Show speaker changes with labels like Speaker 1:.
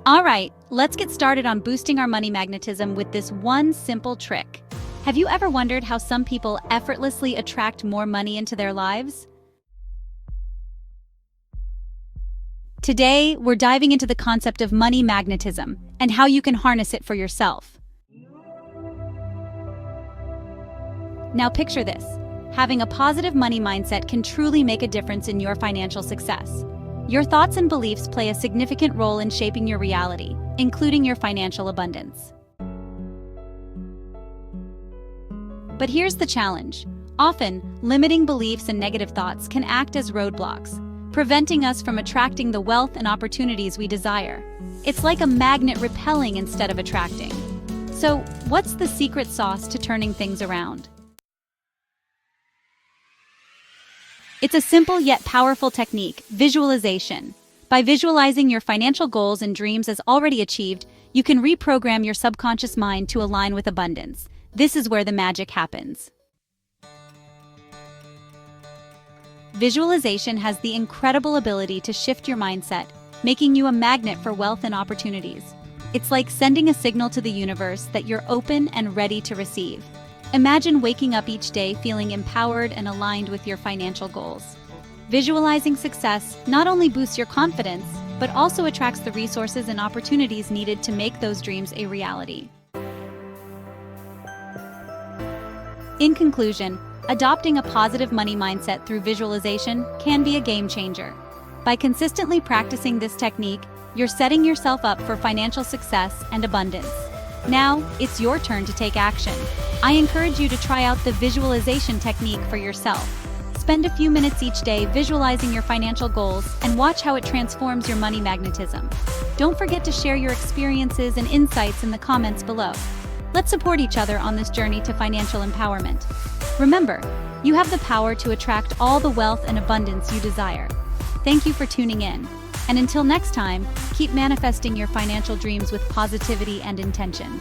Speaker 1: All right, let's get started on boosting our money magnetism with this one simple trick. Have you ever wondered how some people effortlessly attract more money into their lives? Today, we're diving into the concept of money magnetism and how you can harness it for yourself. Now picture this. Having a positive money mindset can truly make a difference in your financial success. Your thoughts and beliefs play a significant role in shaping your reality, including your financial abundance. But here's the challenge. Often, limiting beliefs and negative thoughts can act as roadblocks, preventing us from attracting the wealth and opportunities we desire. It's like a magnet repelling instead of attracting. So, what's the secret sauce to turning things around? It's a simple yet powerful technique, visualization. By visualizing your financial goals and dreams as already achieved, you can reprogram your subconscious mind to align with abundance. This is where the magic happens. Visualization has the incredible ability to shift your mindset, making you a magnet for wealth and opportunities. It's like sending a signal to the universe that you're open and ready to receive. Imagine waking up each day feeling empowered and aligned with your financial goals. Visualizing success not only boosts your confidence, but also attracts the resources and opportunities needed to make those dreams a reality. In conclusion, adopting a positive money mindset through visualization can be a game changer. By consistently practicing this technique, you're setting yourself up for financial success and abundance. Now, it's your turn to take action. I encourage you to try out the visualization technique for yourself. Spend a few minutes each day visualizing your financial goals and watch how it transforms your money magnetism. Don't forget to share your experiences and insights in the comments below. Let's support each other on this journey to financial empowerment. Remember, you have the power to attract all the wealth and abundance you desire. Thank you for tuning in. And until next time, keep manifesting your financial dreams with positivity and intention.